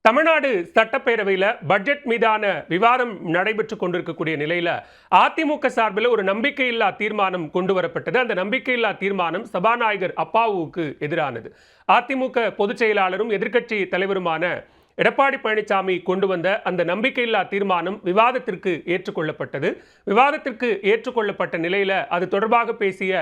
தமிழ்நாடு சட்டப்பேரவையில் பட்ஜெட் மீதான விவாதம் நடைபெற்றுக் கொண்டிருக்கக்கூடிய நிலையில் அதிமுக சார்பில் ஒரு நம்பிக்கையில்லா தீர்மானம் கொண்டு வரப்பட்டது. அந்த நம்பிக்கையில்லா தீர்மானம் சபாநாயகர் அப்பாவுக்கு எதிரானது. அதிமுக பொதுச் செயலாளரும் எதிர்க்கட்சி தலைவருமான எடப்பாடி பழனிசாமி கொண்டு வந்த அந்த நம்பிக்கையில்லா தீர்மானம் விவாதத்திற்கு ஏற்றுக்கொள்ளப்பட்டது. விவாதத்திற்கு ஏற்றுக்கொள்ளப்பட்ட நிலையில் அது தொடர்பாக பேசிய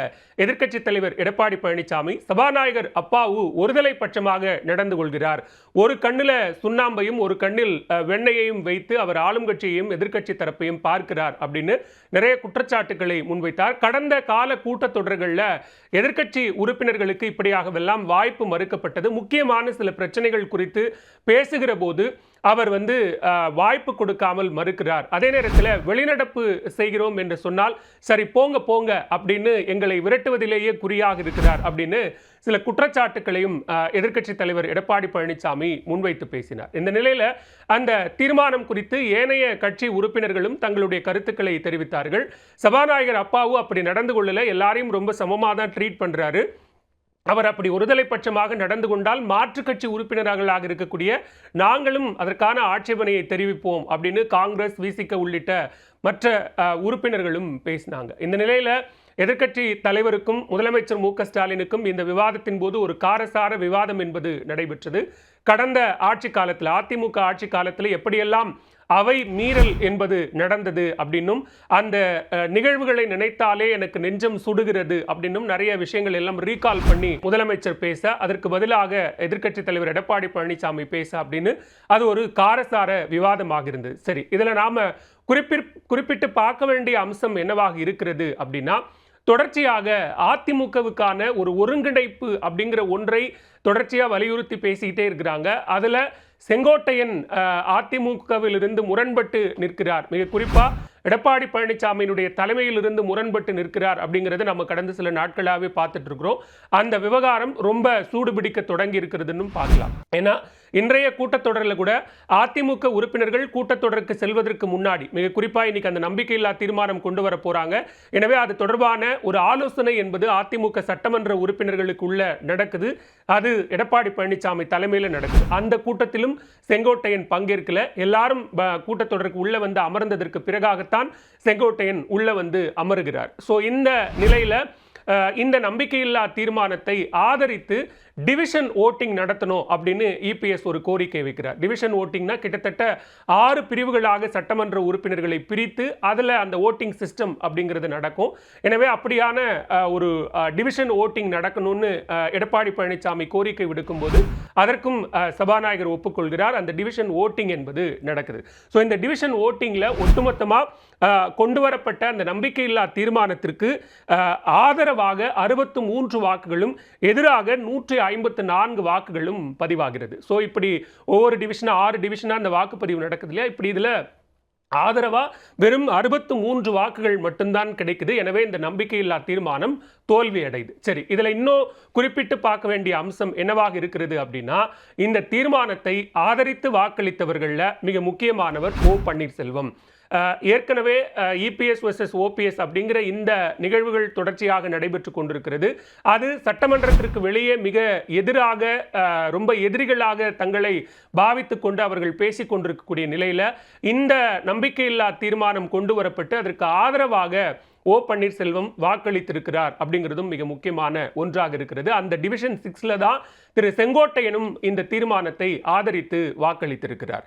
எதிர்க்கட்சி தலைவர் எடப்பாடி பழனிசாமி, சபாநாயகர் அப்பாவு ஒருதலை பட்சமாக நடந்து கொள்கிறார், ஒரு கண்ணில் சுண்ணாம்பையும் ஒரு கண்ணில் வெண்ணையையும் வைத்து அவர் ஆளும் கட்சியையும் எதிர்க்கட்சி தரப்பையும் பார்க்கிறார் அப்படின்னு நிறைய குற்றச்சாட்டுகளை முன்வைத்தார். கடந்த கால கூட்டத்தொடர்களில் எதிர்க்கட்சி உறுப்பினர்களுக்கு இப்படியாகவெல்லாம் வாய்ப்பு மறுக்கப்பட்டது. முக்கியமான சில பிரச்சனைகள் குறித்து பேசுகிற போது அவர் வாய்ப்பு கொடுக்காமல் மறுக்கிறார். அதே நேரத்தில் வெளிநடப்பு செய்கிறோம் என்று சொன்னால் சரி போங்க போங்க அப்படின்னு எங்களை விரட்டுவதிலேயே குறியாக இருக்கிறார் அப்படின்னு சில குற்றச்சாட்டுகளையும் எதிர்க்கட்சி தலைவர் எடப்பாடி பழனிசாமி முன்வைத்து பேசினார். இந்த நிலையில அந்த தீர்மானம் குறித்து ஏனைய கட்சி உறுப்பினர்களும் தங்களுடைய கருத்துக்களை தெரிவித்தார்கள். சபாநாயகர் அப்பாவு அப்படி நடந்து கொள்ளல, எல்லாரையும் ரொம்ப சமமாக தான் ட்ரீட் பண்றாரு, அவர் அப்படி ஒருதலை பட்சமாக நடந்து கொண்டால் மாற்றுக் கட்சி உறுப்பினர்களாக இருக்கக்கூடிய நாங்களும் அதற்கான ஆட்சேபனையை தெரிவிப்போம் அப்படின்னு காங்கிரஸ், விசிக உள்ளிட்ட மற்ற உறுப்பினர்களும் பேசினாங்க. இந்த நிலையில எதிர்க்கட்சி தலைவருக்கும் முதலமைச்சர் மு க ஸ்டாலினுக்கும் இந்த விவாதத்தின் போது ஒரு காரசார விவாதம் என்பது நடைபெற்றது. கடந்த ஆட்சி காலத்தில், அதிமுக ஆட்சி காலத்தில் எப்படியெல்லாம் அவை மீறல் என்பது நடந்தது அப்படின்னும், அந்த நிகழ்வுகளை நினைத்தாலே எனக்கு நெஞ்சம் சுடுகிறது அப்படின்னும் நிறைய விஷயங்கள் எல்லாம் ரீகால் பண்ணி முதலமைச்சர் பேச, அதற்கு பதிலாக எதிர்க்கட்சி தலைவர் எடப்பாடி பழனிசாமி பேச அப்படின்னு அது ஒரு காரசார விவாதமாக இருந்தது. சரி, இதில் நாம குறிப்பிட்டு பார்க்க வேண்டிய அம்சம் என்னவாக இருக்கிறது அப்படின்னா, தொடர்ச்சியாக அதிமுகவுக்கான ஒரு ஒருங்கிணைப்பு அப்படிங்கிற ஒன்றை தொடர்ச்சியாக வலியுறுத்தி பேசிக்கிட்டே இருக்கிறாங்க. அதில் செங்கோட்டையன் அதிமுகவிலிருந்து முரண்பட்டு நிற்கிறார். மிக குறிப்பாக எடப்பாடி பழனிசாமியினுடைய தலைமையிலிருந்து முரண்பட்டு நிற்கிறார் அப்படிங்கிறத நம்ம கடந்த சில நாட்களாகவே பார்த்துட்டு இருக்கிறோம். அந்த விவகாரம் ரொம்ப சூடுபிடிக்க தொடங்கி இருக்கிறதுன்னு பார்க்கலாம். ஏன்னா இன்றைய கூட்டத்தொடரில் கூட அதிமுக உறுப்பினர்கள் கூட்டத்தொடருக்கு செல்வதற்கு முன்னாடி மிக குறிப்பாக இன்னைக்கு அந்த நம்பிக்கையில்லா தீர்மானம் கொண்டு வர போறாங்க. எனவே அது தொடர்பான ஒரு ஆலோசனை என்பது அதிமுக சட்டமன்ற உறுப்பினர்களுக்குள்ள நடக்குது. அது எடப்பாடி பழனிசாமி தலைமையில் நடக்குது. அந்த கூட்டத்திலும் செங்கோட்டையன் பங்கேற்கல. எல்லாரும் கூட்டத்தொடருக்கு உள்ள அமர்ந்ததற்கு பிறகாகத்தான் செங்கோட்டையன் உள்ள அமருகிறார். சோ இந்த நிலையில இந்த நம்பிக்கையில்லா தீர்மானத்தை ஆதரித்து டிவிஷன் ஓட்டிங் நடத்தணும் அப்படின்னு இபிஎஸ் ஒரு கோரிக்கை வைக்கிறார். டிவிஷன் ஓட்டிங்னா கிட்டத்தட்ட 6 பிரிவுகளாக சட்டமன்ற உறுப்பினர்களை பிரித்து அதில் அந்த ஓட்டிங் சிஸ்டம் அப்படிங்கிறது நடக்கும். எனவே அப்படியான ஒரு டிவிஷன் ஓட்டிங் நடக்கணும்னு எடப்பாடி பழனிசாமி கோரிக்கை விடுக்கும் போது அதற்கும் சபாநாயகர் ஒப்புக்கொள்கிறார். அந்த டிவிஷன் ஓட்டிங் என்பது நடக்குது. ஸோ இந்த டிவிஷன் ஓட்டிங்கில் ஒட்டுமொத்தமாக கொண்டு வரப்பட்ட அந்த நம்பிக்கையில்லா தீர்மானத்திற்கு ஆதரவாக 63 வாக்குகளும் எதிராக 154 வாக்குகளும் பதிவாகிறது. ஸோ இப்படி ஒவ்வொரு டிவிஷனாக 6 டிவிஷனாக அந்த வாக்குப்பதிவு நடக்குது இல்லையா, இப்படி இதில் ஆதரவா வெறும் 63 வாக்குகள் மட்டும்தான் கிடைக்குது. எனவே இந்த நம்பிக்கையில்லா தீர்மானம் தோல்வி அடையுது. சரி, இதுல இன்னும் குறிப்பிட்டு பார்க்க வேண்டிய அம்சம் என்னவாக இருக்கிறது அப்படின்னா, இந்த தீர்மானத்தை ஆதரித்து வாக்களித்தவர்கள்ல மிக முக்கியமானவர் ஓ பன்னீர்செல்வம். ஏற்கனவே இபிஎஸ் வெர்சஸ் ஓபிஎஸ் அப்படிங்கிற இந்த நிகழ்வுகள் தொடர்ச்சியாக நடைபெற்று கொண்டிருக்கிறது. அது சட்டமன்றத்திற்கு வெளியே மிக எதிராக, ரொம்ப எதிரிகளாக தங்களை பாவித்துக் கொண்டு அவர்கள் பேசிக் கொண்டிருக்கக்கூடிய நிலையில இந்த நம்பிக்கையில்லா தீர்மானம் கொண்டு வரப்பட்டு அதற்கு ஆதரவாக ஓ பன்னீர்செல்வம் வாக்களித்திருக்கிறார் அப்படிங்கிறதும் மிக முக்கியமான ஒன்றாக இருக்கிறது. அந்த டிவிஷன் 6ல தான் திரு செங்கோட்டையனும் இந்த தீர்மானத்தை ஆதரித்து வாக்களித்திருக்கிறார்.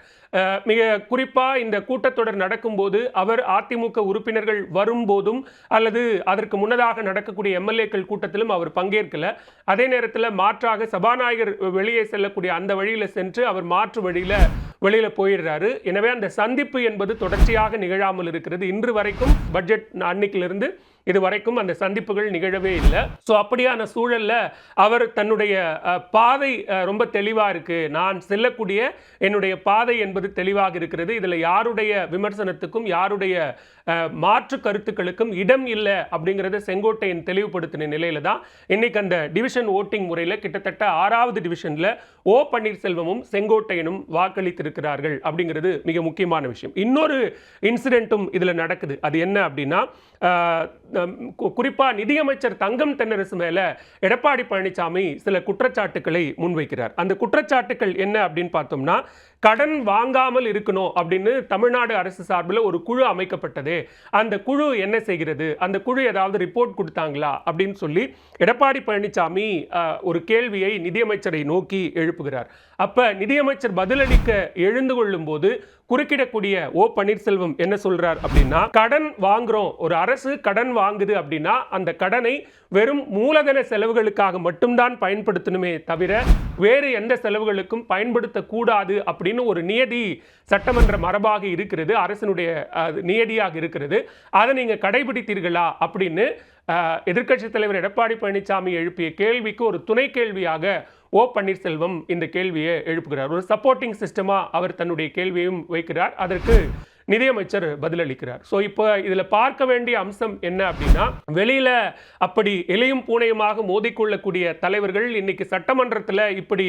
மிக குறிப்பா இந்த கூட்டத்தொடர் நடக்கும்போது அவர் அதிமுக உறுப்பினர்கள் வரும்போதும் அல்லது அதற்கு முன்னதாக நடக்கக்கூடிய எம்எல்ஏக்கள் கூட்டத்திலும் அவர் பங்கேற்கல. அதே நேரத்தில் மாற்றாக சபாநாயகர் வெளியே செல்லக்கூடிய அந்த வழியில சென்று அவர் மாற்று வெளியில போயிடுறாரு. எனவே அந்த சந்திப்பு என்பது தொடர்ச்சியாக நிகழாமல் இருக்கிறது. இன்று வரைக்கும் பட்ஜெட் அன்னைக்கிலிருந்து இது வரைக்கும் அந்த சந்திப்புகள் நிகழவே இல்லை. ஸோ அப்படியான சூழல்ல அவர் தன்னுடைய பாதை ரொம்ப தெளிவா இருக்கு, நான் செல்லக்கூடிய என்னுடைய பாதை என்பது தெளிவாக இருக்கிறது, இதுல யாருடைய விமர்சனத்துக்கும் யாருடைய மாற்று கருத்துக்களுக்கும் இடம் இல்லை அப்படிங்கிறத செங்கோட்டையன் தெளிவுபடுத்தின நிலையில தான் இன்னைக்கு அந்த டிவிஷன் ஓட்டிங் முறையில் கிட்டத்தட்ட 6வது டிவிஷன்ல ஓ பன்னீர்செல்வமும் செங்கோட்டையனும் வாக்களித்திருக்கிறார்கள் அப்படிங்கிறது மிக முக்கியமான விஷயம். இன்னொரு இன்சிடென்ட்டும் இதுல நடக்குது. அது என்ன அப்படின்னா, குறிப்பா நிதியமைச்சர் தங்கம் தென்னரசு மேல எடப்பாடி பழனிசாமி சில குற்றச்சாட்டுக்களை முன்வைக்கிறார். அந்த குற்றச்சாட்டுக்கள் என்ன அப்படின்னு பார்த்தோம்னா, கடன் வாங்காமல் இருக்கணும் அப்படின்னு தமிழ்நாடு அரசு சார்பில் ஒரு குழு அமைக்கப்பட்டது. அந்த குழு என்ன செய்கிறது, அந்த குழு ஏதாவது ரிப்போர்ட் கொடுத்தாங்களா அப்படின்னு சொல்லி எடப்பாடி பழனிசாமி ஒரு கேள்வியை நிதியமைச்சரை நோக்கி எழுப்புகிறார். அப்ப நிதியமைச்சர் பதிலளிக்க எழுந்து கொள்ளும் போது குறுக்கிடக்கூடிய ஓ பன்னீர்செல்வம் என்ன சொல்றார் அப்படின்னா, கடன் வாங்குறோம், ஒரு அரசு கடன் வாங்குது அப்படின்னா அந்த கடனை வெறும் மூலதன செலவுகளுக்காக மட்டும்தான் பயன்படுத்தணுமே தவிர வேறு எந்த செலவுகளுக்கும் பயன்படுத்தக்கூடாது அப்படின்னு ஒரு நியதி சட்டமன்ற மரபாக இருக்கிறது, அரசினுடைய நியதியாக இருக்கிறது. அதை நீங்க கடைபிடித்தீர்களா அப்படின்னு எதிர்க்கட்சித் தலைவர் எடப்பாடி பழனிசாமி எழுப்பிய கேள்விக்கு ஒரு துணை கேள்வியாக ஓ பன்னீர்செல்வம் இந்த கேள்வியை எழுப்புகிறார். ஒரு சப்போர்ட்டிங் சிஸ்டமா அவர் தன்னுடைய கேள்வியையும் வைக்கிறார். அதற்கு நிதியமைச்சர் பதிலளிக்கிறார். ஸோ இப்போ இதில் பார்க்க வேண்டிய அம்சம் என்ன அப்படின்னா, வெளியில அப்படி எலியும் பூனையுமாக மோதிக்கொள்ளக்கூடிய தலைவர்கள் இன்னைக்கு சட்டமன்றத்தில் இப்படி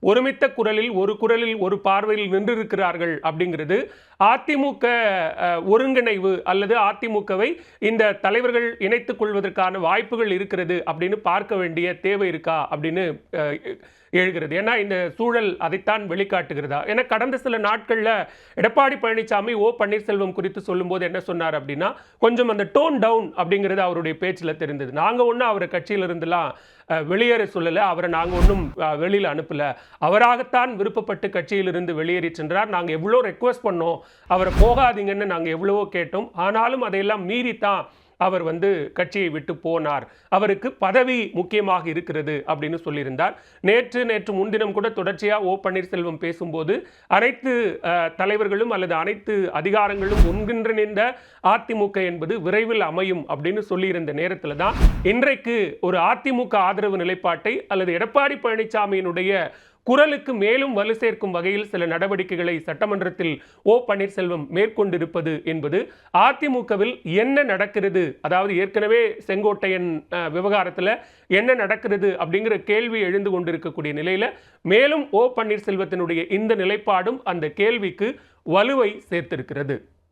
ஒருமித்த குரலில் ஒரு பார்வையில் நின்றிருக்கிறார்கள் அப்படிங்கிறது அதிமுக ஒருங்கிணைவு அல்லது அதிமுகவை இந்த தலைவர்கள் இணைத்துக் கொள்வதற்கான வாய்ப்புகள் இருக்கிறது அப்படின்னு பார்க்க வேண்டிய தேவை இருக்கா அப்படின்னு எழுகிறது. ஏன்னா இந்த சூழல் அதைத்தான் வெளிக்காட்டுகிறதா? ஏன்னா கடந்த சில நாட்களில் எடப்பாடி பழனிசாமி ஓ பன்னீர்செல்வம் குறித்து சொல்லும்போது என்ன சொன்னார் அப்படின்னா, கொஞ்சம் அந்த டோன் டவுன் அப்படிங்கிறது அவருடைய பேச்சில் தெரிந்தது. நாங்கள் ஒன்றும் அவரை கட்சியிலிருந்துலாம் வெளியேற சொல்லலை, அவரை நாங்கள் ஒன்றும் வெளியில் அனுப்பலை, அவராகத்தான் விருப்பப்பட்டு கட்சியிலிருந்து வெளியேறி சென்றார். நாங்கள் எவ்வளோ ரெக்வஸ்ட் பண்ணோம், அவரை போகாதீங்கன்னு நாங்கள் எவ்வளவோ கேட்டோம், ஆனாலும் அதையெல்லாம் மீறித்தான் அவர் கட்சியை விட்டு போனார், அவருக்கு பதவி முக்கியமாக இருக்கிறது அப்படின்னு சொல்லியிருந்தார். நேற்று முன்தினம் கூட தொடர்ச்சியாக ஓ பன்னீர்செல்வம் பேசும்போது அனைத்து தலைவர்களும் அல்லது அனைத்து அதிகாரங்களும் ஒன்றிணைந்த அதிமுக என்பது விரைவில் அமையும் அப்படின்னு சொல்லியிருந்த நேரத்தில் தான் இன்றைக்கு ஒரு அதிமுக ஆதரவு நிலைப்பாட்டை அல்லது எடப்பாடி பழனிசாமியினுடைய குரலுக்கு மேலும் வலு சேர்க்கும் வகையில் சில நடவடிக்கைகளை சட்டமன்றத்தில் ஓ பன்னீர்செல்வம் மேற்கொண்டிருப்பது என்பது அதிமுகவில் என்ன நடக்கிறது, அதாவது ஏற்கனவே செங்கோட்டையன் விவகாரத்தில் என்ன நடக்கிறது அப்படிங்கிற கேள்வி எழுந்து கொண்டிருக்கக்கூடிய நிலையில மேலும் ஓ பன்னீர்செல்வத்தினுடைய இந்த நிலைப்பாடும் அந்த கேள்விக்கு வலுவை சேர்த்திருக்கிறது.